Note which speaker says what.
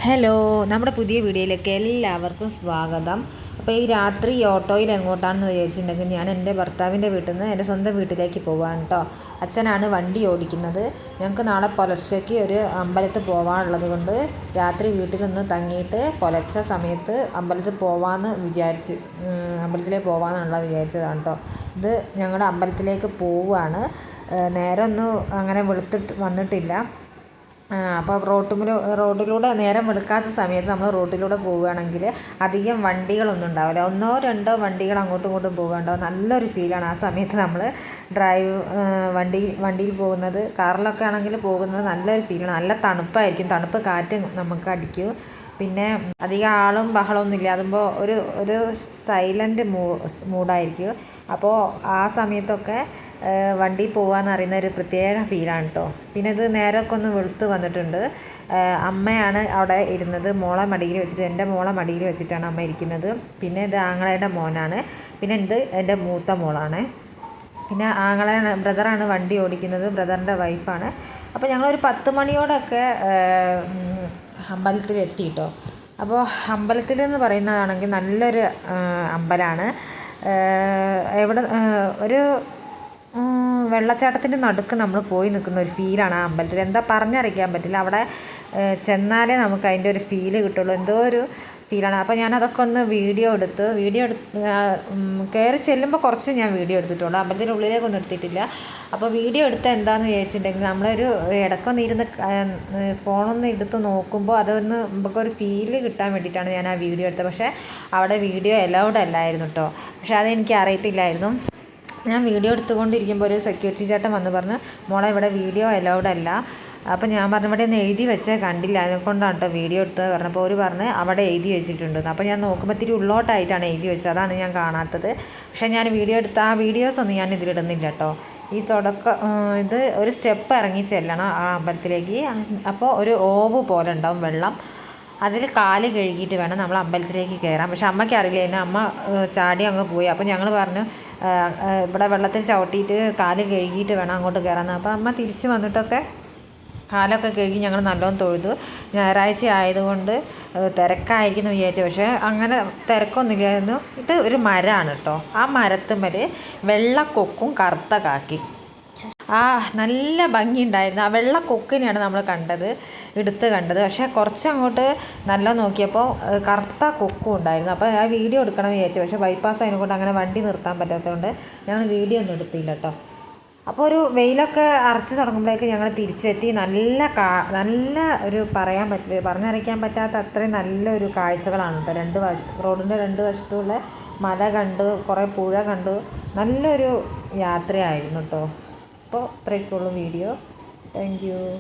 Speaker 1: Hello, നമ്മുടെ പുതിയ വീഡിയോയിലേക്ക് എല്ലാവർക്കും സ്വാഗതം. അപ്പോൾ ഈ രാത്രി ഓട്ടോയിൽ എങ്ങോട്ടാണെന്ന് വിചാരിച്ചിട്ടുണ്ടെങ്കിൽ ഞാൻ എൻ്റെ ഭർത്താവിൻ്റെ വീട്ടിൽ നിന്ന് എൻ്റെ സ്വന്തം വീട്ടിലേക്ക് പോവാണ് കേട്ടോ. അച്ഛനാണ് വണ്ടി ഓടിക്കുന്നത്. ഞങ്ങൾക്ക് നാളെ പുലർച്ചയ്ക്ക് ഒരു അമ്പലത്തിൽ പോകാനുള്ളത് കൊണ്ട് രാത്രി വീട്ടിലൊന്ന് തങ്ങിയിട്ട് പുലർച്ചെ സമയത്ത് അമ്പലത്തിൽ പോകാമെന്ന് വിചാരിച്ച് അമ്പലത്തിലേക്ക് പോകാമെന്നുള്ള വിചാരിച്ചതാണ് കേട്ടോ. ഇത് ഞങ്ങളുടെ അമ്പലത്തിലേക്ക് പോവുകയാണ്. നേരമൊന്നും അങ്ങനെ വെളുത്തിട്ട് വന്നിട്ടില്ല. അപ്പോൾ റോഡിലൂടെ നേരം വെളുക്കാത്ത സമയത്ത് നമ്മൾ റോഡിലൂടെ പോവുകയാണെങ്കിൽ അധികം വണ്ടികളൊന്നും ഉണ്ടാവില്ല. ഒന്നോ രണ്ടോ വണ്ടികൾ അങ്ങോട്ടും ഇങ്ങോട്ടും പോകുകയുണ്ടാവും. നല്ലൊരു ഫീലാണ് ആ സമയത്ത് നമ്മൾ വണ്ടിയിൽ പോകുന്നത്. കാറിലൊക്കെ ആണെങ്കിൽ പോകുന്നത് നല്ലൊരു ഫീലാണ്. നല്ല തണുപ്പായിരിക്കും, തണുപ്പ് കാറ്റ് നമുക്ക് അടിക്കും. പിന്നെ അധികം ആളും ബഹളമൊന്നും ഇല്ലാതുമ്പോൾ ഒരു സൈലൻ്റ് മൂഡായിരിക്കും. അപ്പോൾ ആ സമയത്തൊക്കെ വണ്ടി പോകാമെന്ന് അറിയുന്ന ഒരു പ്രത്യേക ഫീലാണ് കേട്ടോ. പിന്നെ ഇത് നേരമൊക്കെ ഒന്ന് വെളുത്ത് വന്നിട്ടുണ്ട്. അമ്മയാണ് അവിടെ ഇരുന്നത്, മോളെ മടിയിൽ വെച്ചിട്ട്, എൻ്റെ മോളെ മടിയിൽ വെച്ചിട്ടാണ് അമ്മ ഇരിക്കുന്നത്. പിന്നെ ഇത് ആങ്ങളയുടെ മോനാണ്. പിന്നെ ഇത് എൻ്റെ മൂത്ത മോളാണ്. പിന്നെ ബ്രദറാണ് വണ്ടി ഓടിക്കുന്നത്, ബ്രദറിൻ്റെ വൈഫാണ്. അപ്പോൾ ഞങ്ങളൊരു 10 മണിയോടൊക്കെ അമ്പലത്തിലെത്തി കേട്ടോ. അപ്പോൾ അമ്പലത്തിലെന്ന് പറയുന്നതാണെങ്കിൽ നല്ലൊരു അമ്പലമാണ്. ഒരു വെള്ളച്ചാട്ടത്തിൻ്റെ നടുക്ക് നമ്മൾ പോയി നിൽക്കുന്ന ഒരു ഫീലാണ് ആ അമ്പലത്തിൽ. എന്താ പറഞ്ഞറിയിക്കാൻ പറ്റില്ല. അവിടെ ചെന്നാലേ നമുക്ക് അതിൻ്റെ ഒരു ഫീല് കിട്ടുള്ളൂ. എന്തോ ഒരു ഫീലാണ്. അപ്പോൾ ഞാനതൊക്കെ ഒന്ന് വീഡിയോ എടുത്ത് കയറി ചെല്ലുമ്പോൾ കുറച്ച് ഞാൻ വീഡിയോ എടുത്തിട്ടുള്ളൂ. അമ്പലത്തിൻ്റെ ഉള്ളിലേക്കൊന്നും എടുത്തിട്ടില്ല. അപ്പോൾ വീഡിയോ എടുത്താൽ എന്താണെന്ന് വിചാരിച്ചിട്ടുണ്ടെങ്കിൽ നമ്മളൊരു ഇടയ്ക്കൊന്ന് ഇരുന്ന് ഫോണൊന്ന് എടുത്ത് നോക്കുമ്പോൾ അതൊന്ന് നമുക്കൊരു ഫീല് കിട്ടാൻ വേണ്ടിയിട്ടാണ് ഞാൻ ആ വീഡിയോ എടുത്തത്. പക്ഷേ അവിടെ വീഡിയോ അലൗഡ് അല്ലായിരുന്നു കേട്ടോ. പക്ഷേ അതെനിക്ക് അറിയത്തില്ലായിരുന്നു. ഞാൻ വീഡിയോ എടുത്തുകൊണ്ടിരിക്കുമ്പോൾ ഒരു സെക്യൂരിറ്റി ചേട്ടൻ വന്ന് പറഞ്ഞു, മോളെ ഇവിടെ വീഡിയോ അലൗഡ് അല്ല. അപ്പോൾ ഞാൻ പറഞ്ഞു ഇവിടെ ഒന്ന് എഴുതി വെച്ചാൽ കണ്ടില്ല, അതിനെക്കൊണ്ടാണ് കേട്ടോ വീഡിയോ എടുത്തത് പറഞ്ഞപ്പോൾ അവർ പറഞ്ഞ് അവിടെ എഴുതി വെച്ചിട്ടുണ്ട്. അപ്പോൾ ഞാൻ നോക്കുമ്പോൾ ഇത്തിരി ഉള്ളോട്ടായിട്ടാണ് എഴുതി വെച്ചത്, അതാണ് ഞാൻ കാണാത്തത്. പക്ഷേ ഞാൻ വീഡിയോ എടുത്ത ആ വീഡിയോസൊന്നും ഞാൻ ഇതിലിടുന്നില്ല കേട്ടോ. ഇത് ഒരു സ്റ്റെപ്പ് ഇറങ്ങി ചെല്ലണം ആ അമ്പലത്തിലേക്ക്. അപ്പോൾ ഒരു ഓവ് പോലെ ഉണ്ടാവും വെള്ളം, അതിൽ കാല് കഴുകിയിട്ട് വേണം നമ്മൾ അമ്പലത്തിലേക്ക് കയറാൻ. പക്ഷെ അമ്മയ്ക്ക് അറിയില്ല, അമ്മ ചാടി അങ്ങ് പോയി. അപ്പോൾ ഞങ്ങൾ പറഞ്ഞു ഇവിടെ വെള്ളത്തിൽ ചവിട്ടിയിട്ട് കാല് കഴുകിയിട്ട് വേണം അങ്ങോട്ട് കയറാമെന്ന്. അപ്പോൾ അമ്മ തിരിച്ച് വന്നിട്ടൊക്കെ കാലൊക്കെ കഴുകി ഞങ്ങൾ നല്ലോണം തൊഴുതു. ഞായറാഴ്ച ആയതുകൊണ്ട് തിരക്കായിരിക്കും എന്ന് വിചാരിച്ചു. പക്ഷേ അങ്ങനെ തിരക്കൊന്നുമില്ലായിരുന്നു. ഇത് ഒരു മരമാണ് കേട്ടോ. ആ മരത്തുമ്മൽ വെള്ളക്കൊക്കും കറുത്ത കാക്കി. നല്ല ഭംഗിയുണ്ടായിരുന്നു. ആ വെള്ള കൊക്കിനെയാണ് നമ്മൾ എടുത്ത് കണ്ടത്. പക്ഷേ കുറച്ചങ്ങോട്ട് നല്ല നോക്കിയപ്പോൾ കറുത്ത കൊക്കും ഉണ്ടായിരുന്നു. അപ്പോൾ ആ വീഡിയോ എടുക്കണം വിചാരിച്ചു. പക്ഷേ ബൈപ്പാസ് അതിനെക്കൊണ്ട് അങ്ങനെ വണ്ടി നിർത്താൻ പറ്റാത്തതുകൊണ്ട് ഞങ്ങൾ വീഡിയോ ഒന്നും എടുത്തില്ല കേട്ടോ. അപ്പോൾ ഒരു വെയിലൊക്കെ അറച്ച് തുടങ്ങുമ്പോഴേക്ക് ഞങ്ങൾ തിരിച്ചെത്തി. നല്ല ഒരു പറഞ്ഞറിയിക്കാൻ പറ്റാത്ത അത്രയും നല്ലൊരു കാഴ്ചകളാണ് കേട്ടോ. റോഡിൻ്റെ രണ്ട് വശത്തുള്ള മല കണ്ടു, കുറേ പുഴ കണ്ടു. നല്ലൊരു യാത്രയായിരുന്നു കേട്ടോ. അപ്പോൾ ഇത്രയൊക്കെയുള്ളൂ വീഡിയോ. Thank you.